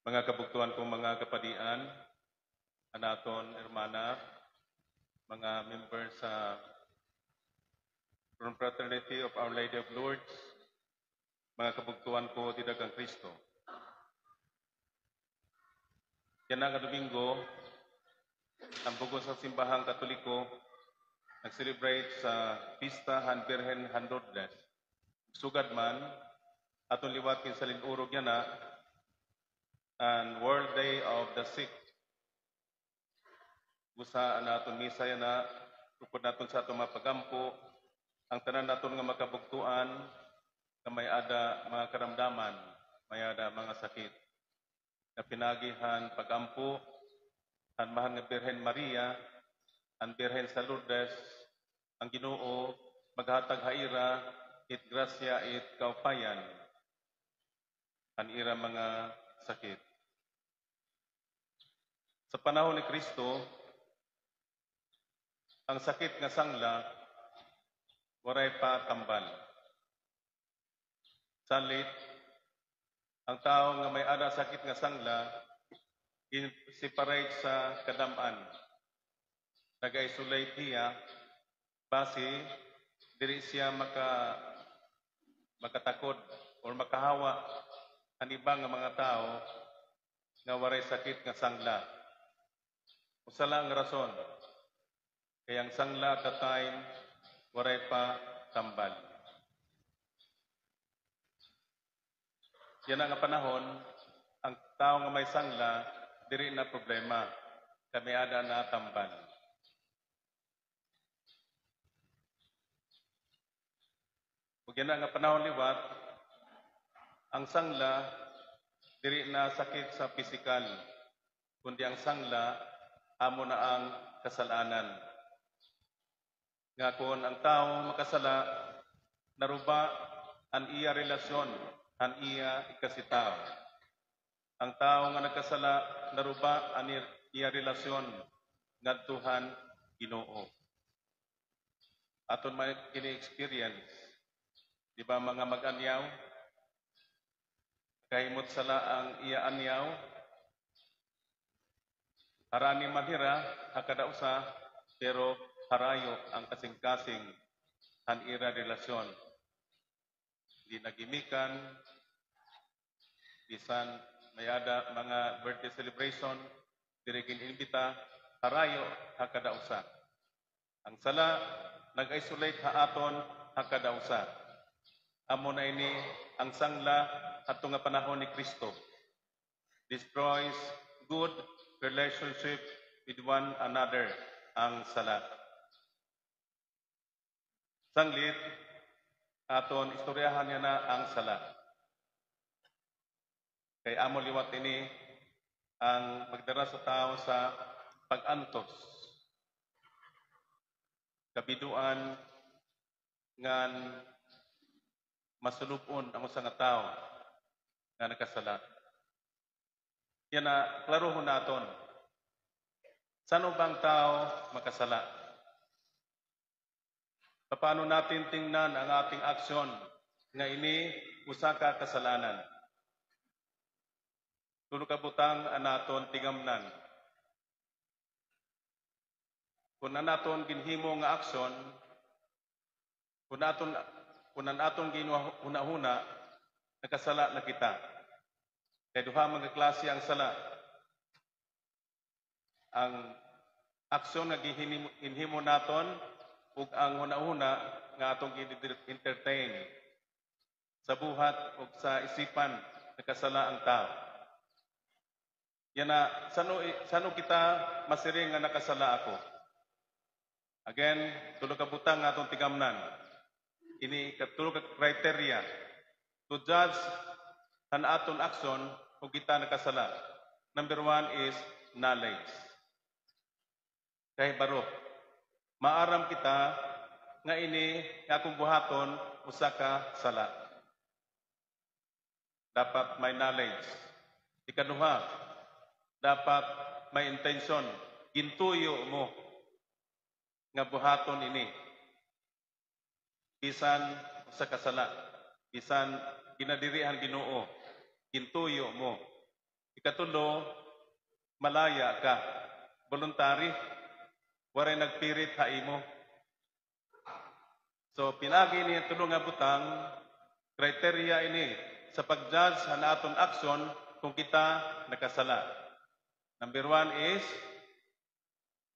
Mga kabugtuan kong mga kapadian, anaton, hermana, mga members sa Confraternity of Our Lady of Lourdes, mga kabugtuan ko di dagang Kristo. Yan nga Domingo, ang bugo sa simbahang Katoliko nag-celebrate sa Pista Han Birhen Han Lourdes. Sugad man, atong liwatin sa linurog niya na and World Day of the Sick. Gusa naton misa yan na tupod naton sa atong mapagampo ang tanan naton nga makabugtuan na may ada mga karamdaman, may ada mga sakit. Na pinagihan pagampo ang mahal nga Birhen Maria, ang Birhen sa Lourdes, ang Ginoo maghatag haira it grasya it kaupayan ang ira mga sakit. Sa panahon ni Kristo, ang sakit nga sangla waray pa tambal. Salit, ang tao nga may ada sakit nga sangla separate sa kadaman. Nag-isolate niya base diri siya makatakod or makahawa ang ibang nga mga tao nga waray sakit nga sangla. Usa lang ang rason kaya ang sangla at the time waray pa tambal. Yan ang panahon, ang tao nga may sangla, diri na problema, kami ada na tambal. Ug yan ang panahon liwat, ang sangla, diri na sakit sa pisikal, kundi ang sangla, amo na ang kasalanan. Nga kung ang tao makasala, naruba ang iya relasyon, ang iya ikasitao. Ang tao nga nagkasala, naruba ang iya relasyon ngadtuhan Ginoo. Aton may kini-experience, di ba mga mag-anyaw, kahimot sala ang iya anyaw, harani manhira, hakada usa, pero harayo ang kasing-kasing ang ira relasyon. Di nagimikan, bisan mayada mga birthday celebration, dirigin imbita, harayo hakada usa. Ang sala, nag-isolate haaton hakada usa. Amo na ini ang sangla ato nga panahon ni Kristo. Destroys good relationship with one another, ang sala. Sanglit, aton istoryahan niya na ang sala. Kay amo liwat ini ang magdara sa tao sa pag-antos. Kabiduan ngan masulupon ang usa nga tao nga nakasala. Yan na klarohon naton. Sano bang tao makasala? Paano natin tingnan ang ating aksyon nga ini usa ka kasalanan? Tulo ka butang anaton tigamnan. Kung anaton ginhimo nga aksyon, kung aton ginhuna-huna, nakasala na kita. Kaya duha mga klase ang sala. Ang aksyon nga ginhimo naton ug ang huna-huna nga atong entertain sa buhat ug sa isipan nakasala ang tao. Yan na, sano kita masiring nga nakasala ako? Again, tulo ka butang nga atong tigamnan. Ini tulo ka criteria to judge an aton action kung kita nakasala. Number 1 is knowledge. Kay baro, maaram kita nga ini nga akong buhaton usa ka sala. Dapat may knowledge. Ikaduha, dapat may intention. Gintuyo mo nga buhaton ini. Bisan sa kasala, bisan ginadirihan Ginoo, gintuyo mo. Ikatulo, malaya ka. Voluntary. Waray nagpirit ha imo. So, pinagi niya tulo nga butang, kriteria ini sa pag-judge na aton action kung kita nakasala. Number 1 is,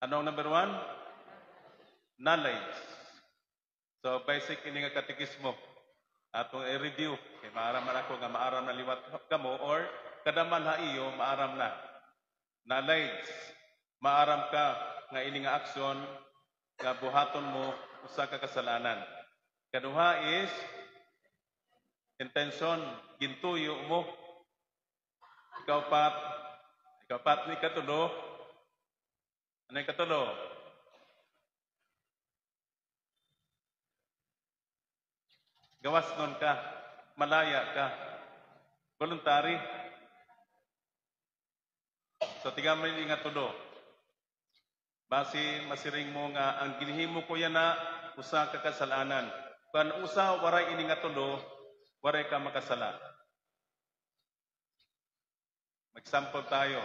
anong number 1? Knowledge. So, basic ini nga katikismo. Atong i-review. Okay, maaram na ako nga maaram na liwat ka mo or kadaman ha iyo, maaram na. Knowledge. Maaram ka nga ini nga action nga buhaton mo usa ka kasalanan. Kaduha is intention, gintuyo mo. Ikaw pat ni katulo. Ano yung katulo? Gawas nun ka, malaya ka, voluntary. So tingnan mo yung nga tulo. Basi masiring mo nga ang ginhimo ko yan na usa ka kasalanan. Kung usa waray ini nga tulo, waray ka makasala. Mag-sample tayo.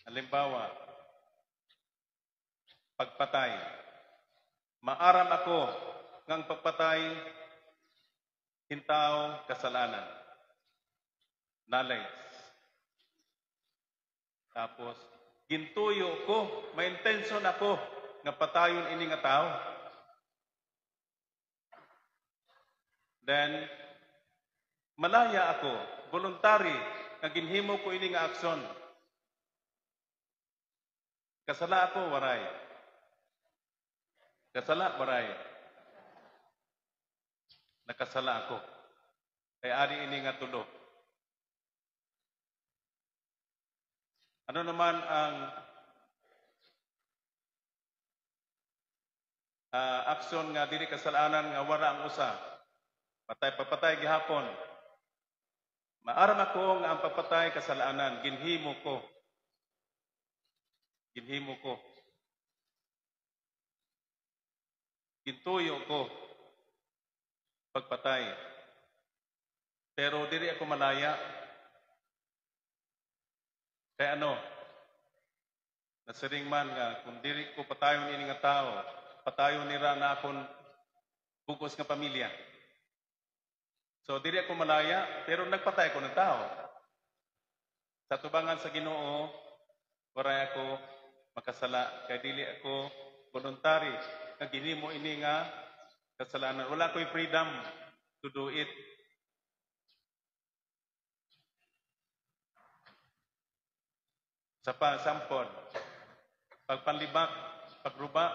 Halimbawa, pagpatay. Maaram ako ngang pagpatay, hintaw, kasalanan. Knowledge. Tapos, gintuyo ko, may intention ako nga patayon ini nga tao. Then, malaya ako, voluntary, nga ginhimo ko ini nga aksyon. Kasala ako, waray. Kasala, waray. Nakasala ako. Kaya ari ini nga tulo. Ano naman ang aksyon nga dili kasalanan nga wala ang usa? Papatay gihapon. Maaram ako nga ang papatay kasalanan, ginhimo ko. Ginhimo ko. Gintuyo ko. Pagpatay. Pero dili ako malaya. Kaya ano? Nasiring man nga, kung dili ko patayon ini nga tao, patayon nira na akong bugos nga pamilya. So, dili ako malaya, pero nagpatay ko ng tao. Sa tubangan sa Ginoo, waray ako makasala, kaya dili ako voluntary. Nga ginhimo ini nga kasalanan. Wala ko'y freedom to do it. Sa sample, pagpanlibak, pagruba,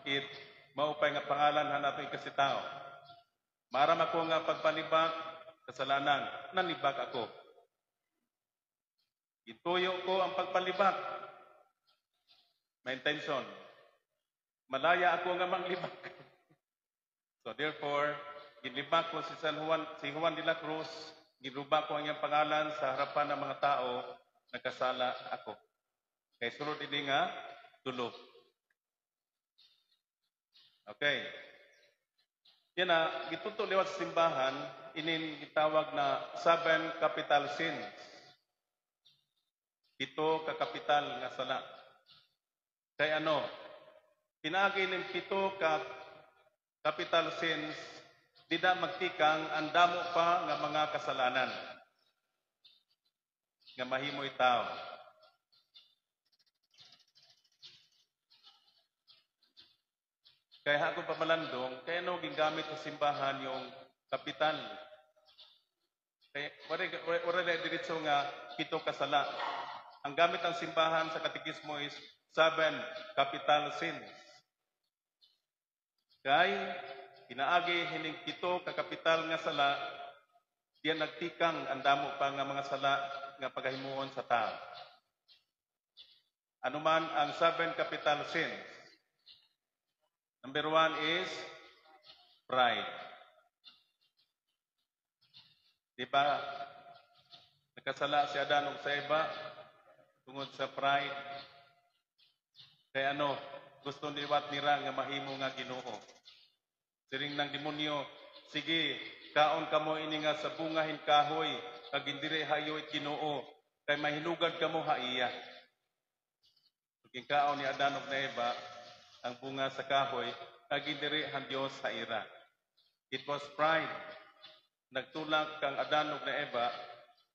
it maupay nga pangalan na nato ikasitao. Maram ako nga pagpanlibak, kasalanan, nanlibak ako. Ituyo ko ang pagpanlibak. May intention. Malaya ako nga manglibak. So therefore, ginlibak ko si Juan de la Cruz, ginruba ko ang iyang pangalan sa harapan ng mga tao, nagkasala ako. Kay sunod ini nga tulo. Okay. Yan na, gituto liwat sa simbahan, inin gitawag na 7 capital sins. 7 ka kapital nga sala. Kay ano? Pinagi ng 7 ka capital sins, di na magtikang ang damo pa nga mga kasalanan nga mahimoy tao. Kaya ako pamalandong, kaya no gingamit sa simbahan yung kapital. Kaya wala na diretso nga 7 kasala. Ang gamit ng simbahan sa katekismo is 7 capital sins. Kay pinaagi hining 7 ka kapital nga sala, diyan nagtikang ang damo pa nga mga sala nga pagahimuon sa tao. Ano man ang 7 capital sins? Number 1 is pride. Di ba? Nakasala si Adan ug sa Eva tungod sa pride. Kaya ano, gusto niwat nira nga mahimo nga Ginoo. Siring ng demonyo, sige, kaon kamo ini nga sa bungahin kahoy, kag indire hayoy Ginoo, kay mahinugad kamo haiya. Ug kaon ni Adan ug Eva ang bunga sa kahoy, kag indire han Dios sa ira. It was pride. Nagtulak kang Adan ug Eva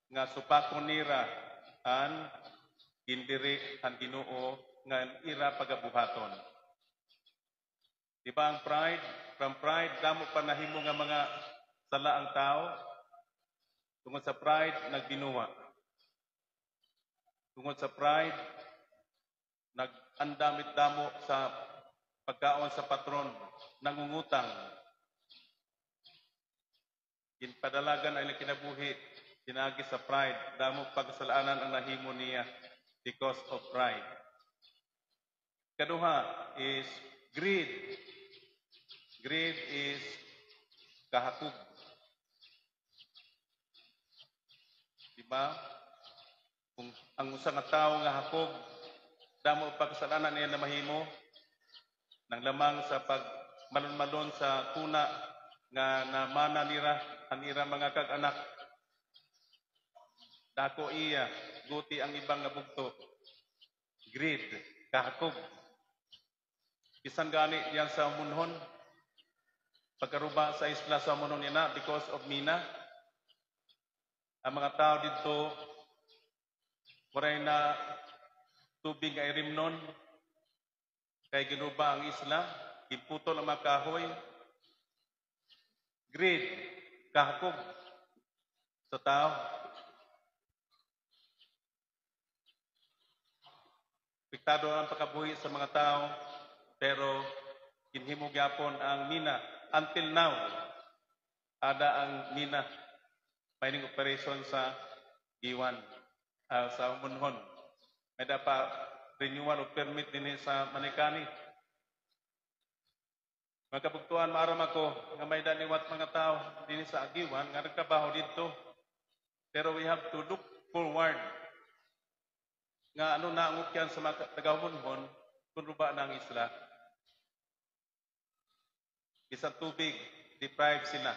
nga supakon nira an indire han Ginoo nga ira pagabuhaton. Di ba ang pride? From pride, damo pa nahimo nga mga sala ang tao. Tungod sa pride, nagbinuwa. Tungod sa pride, nag-andamit damo sa pagkaon sa patron, nangungutang. Ginpadalagan ay kinabuhi, sinagi sa pride, damo pagsalaanan ang nahimo niya because of pride. Kaduha is greed. Greed is kahakog. Diba? Kung ang usa nga tawo nga hakog, damo pagkasalanan niya na mahimo, nang lamang sa pagmalon-malon sa tuna nga namana nira, anira mga kag-anak. Dako iya, guti ang ibang nga bugto. Greed, kahakog. Bisan gani yan sa munhon, pagkaruba sa isla sa munhon niya because of mina, ang mga tao dito, waray na tubig ay rimnon, kay ginuba ang isla, iputol ang mga kahoy. Greed, kahakog sa tao. Piktado ang pagkabuhi sa mga tao, pero kinhimo gyapon ang mina. Until now, ada ang mina mining operation sa Giwan, sa Munhon. May dapat renewal of permit din sa Manikani. Magkabugtuan, maaram ako nga may daniwat mga tao din sa Giwan nga nagtrabaho dito. Pero we have to look forward nga ano na ang ukyan sa mga taga-Munhon kung ruba na ang isla. Isang tubig, deprive sila.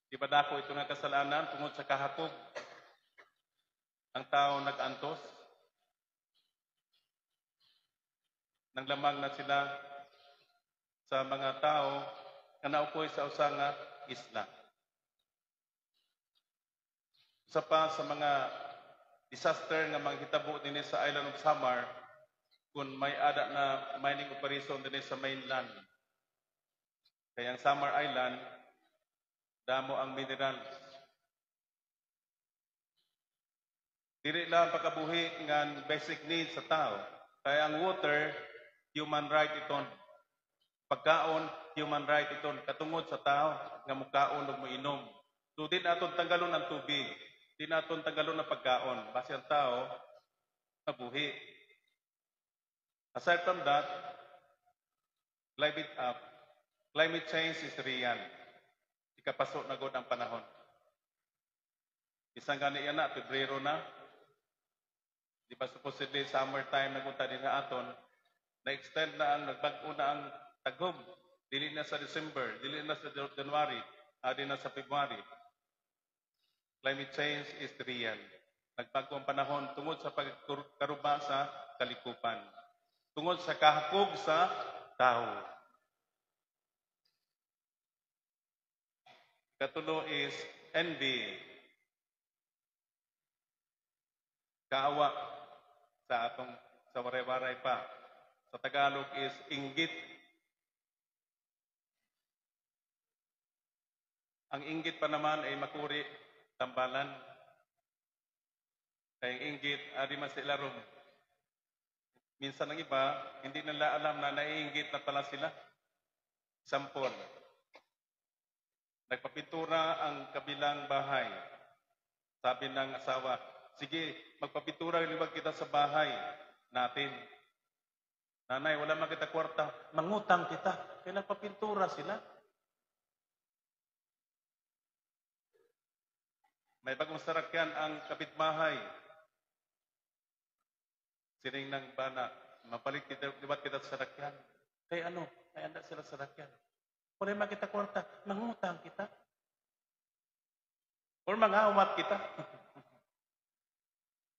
Di ba dako ito nga kasalanan tungod sa kahakog? Ang tao nag-antos. Nang lamang na sila sa mga tao na naupoy sa usa nga isla. Isa pa sa mga disaster nga manghitabo din sa island of Samar kung may ada na mining operation din sa mainland. Kaya ang Samar Island, damo ang minerals. Dili lang pagkabuhi ng basic needs sa tao. Kaya ang water, human right iton. Pagkaon, human right iton. Katungod sa tao nga mukaon ug moinom. So di naton tanggalon ang tubig. Di naton tanggalon ang pagkaon. Basi ang tao, nabuhi. Aside from that, climate change is real. Ikapasok na gud ang panahon. Isang gani yan na, Pebrero na. Di ba supposedly summertime na kunta din sa aton, na-extend na ang nagbag-o na ang tagom. Dili na sa December, dili na sa January, adi na sa February. Climate change is real. Nagbago ang panahon tungod sa pagkaruba sa kalikupan. Tungod sa kahakog sa tao. Katulo is envy. Kaawa sa atong sa waray-waray pa. Sa Tagalog is inggit. Ang inggit pa naman ay makuri tambalan. Kaya ang inggit, ari man sila ron. Minsan ang iba, hindi nila alam na naiinggit na pala sila. Sampol. Nagpapintura ang kabilang bahay. Sabi ng asawa, sige, magpapintura liwag kita sa bahay natin. Nanay, wala man kita kwarta. Mangutang kita. Kaya nagpapintura sila. May bagong sarakyan ang kapitbahay. Sining ng bana, mapalit kita, liwag kita sa sarakyan. Kaya ano? Kaya anda sila sa sarakyan. Kung ay makita kwarta, mangutang kita. Or mangawat kita.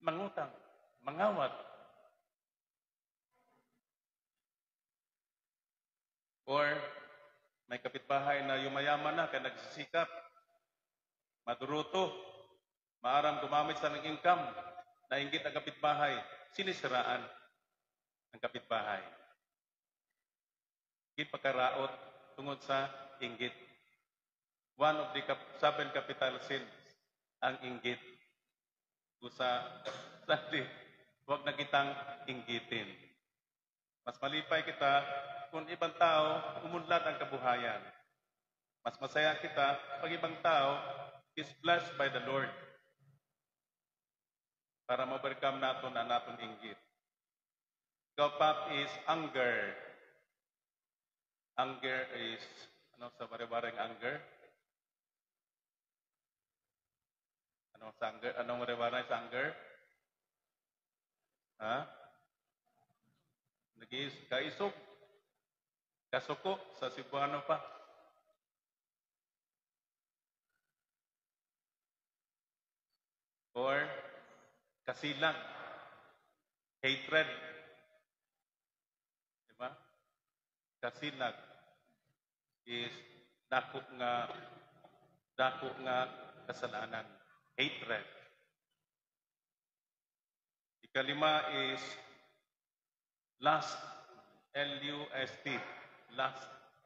Mangutang, mangawat. Or may kapitbahay na yumayaman na kaya nagsisikap, maduruto, maaram gumamit sa ng income, nainggit ang kapitbahay, sinisiraan ang kapitbahay. Ipagkaraot tungod sa inggit. One of the 7 capital sins, ang inggit. Kusa, sabi, huwag na kitang inggitin. Mas malipay kita kung ibang tao umunlad ang kabuhayan. Mas masaya kita pag ibang tao is blessed by the Lord para ma-overcome natin ang natin inggit. Ikaw is anger. Anger is, ano sa bari-bareng anger? Ano sa anger? Anong bari-bareng sa anger? Ha? Kaisog. Kasuko sa Cebuano pa. Or kasilang. Hatred. Diba? Kasilag is dako nga kasalanan. Hatred. Ikalima is lust. L-U-S-T. Lust.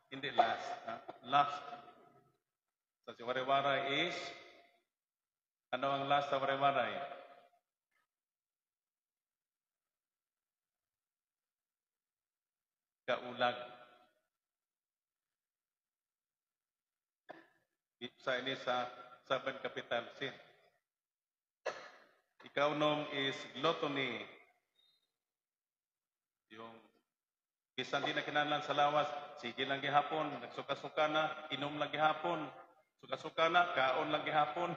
Hindi lust. Lust. Sa si waray-waray is, ano ang lust sa waray-waray? Kaulag. Sa ini sa 7 capital sin. Ikaw is gluttony. Yung bisan di na kinahanglan sa lawas, sige lang gihapon, nagsuka-suka na, inom lang gihapon, suka-suka na, kaon lang gihapon.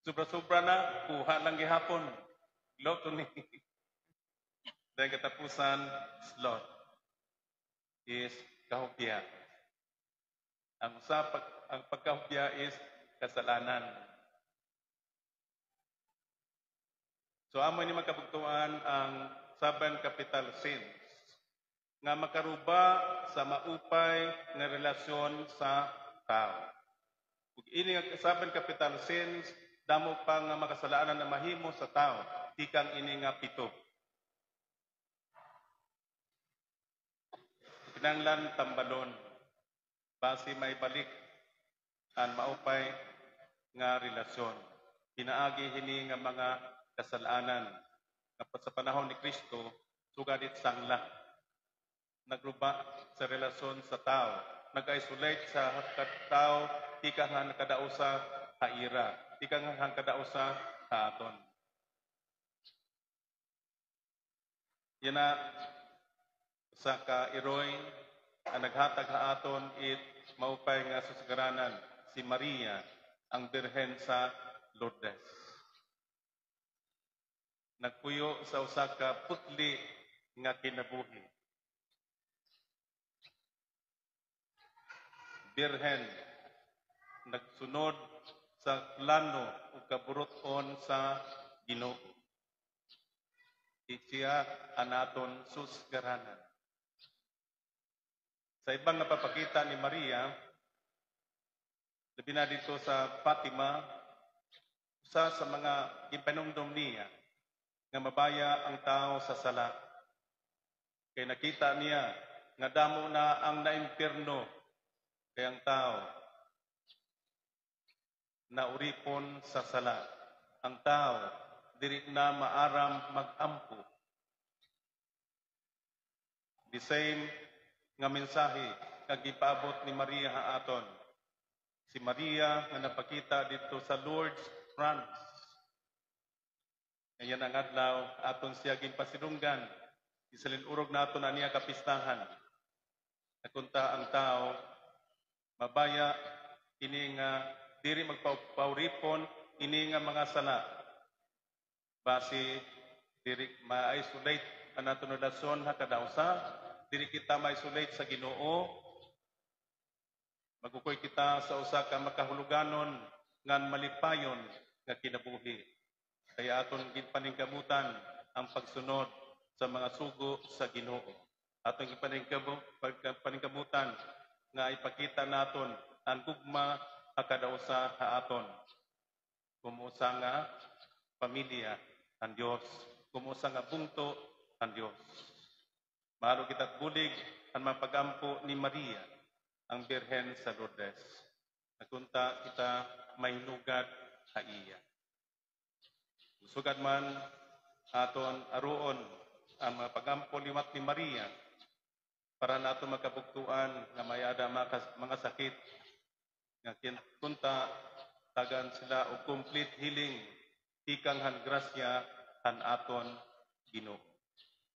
Sobra-sobra na, kuha lang gihapon. Gluttony. Dahil katapusan, sloth is kahupya. Ang pagkahupya is kasalanan. So amo ni magkabugtuan ang 7 capital sins nga makaruba sa maupay nga relasyon sa tao. Ug ini nga 7 capital sins damo pa nga makasalaanan na mahimo sa tao, tikang ini nga 7. Kinanglan tambalon base may balik ang maupay nga relasyon. Pinaagi hini nga mga kasalanan nga sa panahon ni Kristo sugadit sangla. Nagruba sa relasyon sa tao, nag-isolate sa tao, tika nga nakadao sa haira, tika nga nakadao sa haaton. Yan na sa ka-iroy ang naghatag haaton it maupay nga susagaranan si Maria, ang Birhen sa Lourdes. Nagpuyo sa usa ka putli nga kinabuhi. Birhen nagsunod sa plano ug kaburuton sa Ginoo. Siya anaton susgaranan. Sa ibang napapakita ni Maria, labi na dito sa Fatima, isa sa mga ipinumdum niya nga mabaya ang tao sa sala. Kaya nakita niya nga damo na ang naimpirno kay ang tao nauripon sa sala. Ang tao dili na maaram mag-ampo. The same nga mensahe nga gipaabot ni Maria haaton. Si Maria nga napakita dito sa Lourdes, France. Ngayon ang adlaw aton siya ginpasidunggan. Isalin urog naton aniya kapistahan. Nakunta ang tao mabaya ini nga diri magpauripon ini nga mga sala. Base diri ma-isolate ang naton relasyon ha kadausa. Diri kita ma-isolate sa Ginoo Magukoy kita sa usa ka makahuluganon ngan malipayon nga kinabuhi. Kaya aton ginpaningkamutan ang pagsunod sa mga sugo sa Ginoo. Aton ginpaningkamutan nga ipakita naton ang gugma akadausa ha aton. Kumusa nga pamilya ang Dios, kumusa nga bungto ang Dios. Mahalo kita't bulig ang mapagampo ni Maria, ang Birhen sa Lourdes. Nagunta kita mahinugad sa iya. Sugad man aton aruon ang mapagampo liwat ni Maria para nato makabugtuan nga mayada mga sakit nga kunta tagan sila og complete healing ikang han grasya han aton Ginoo.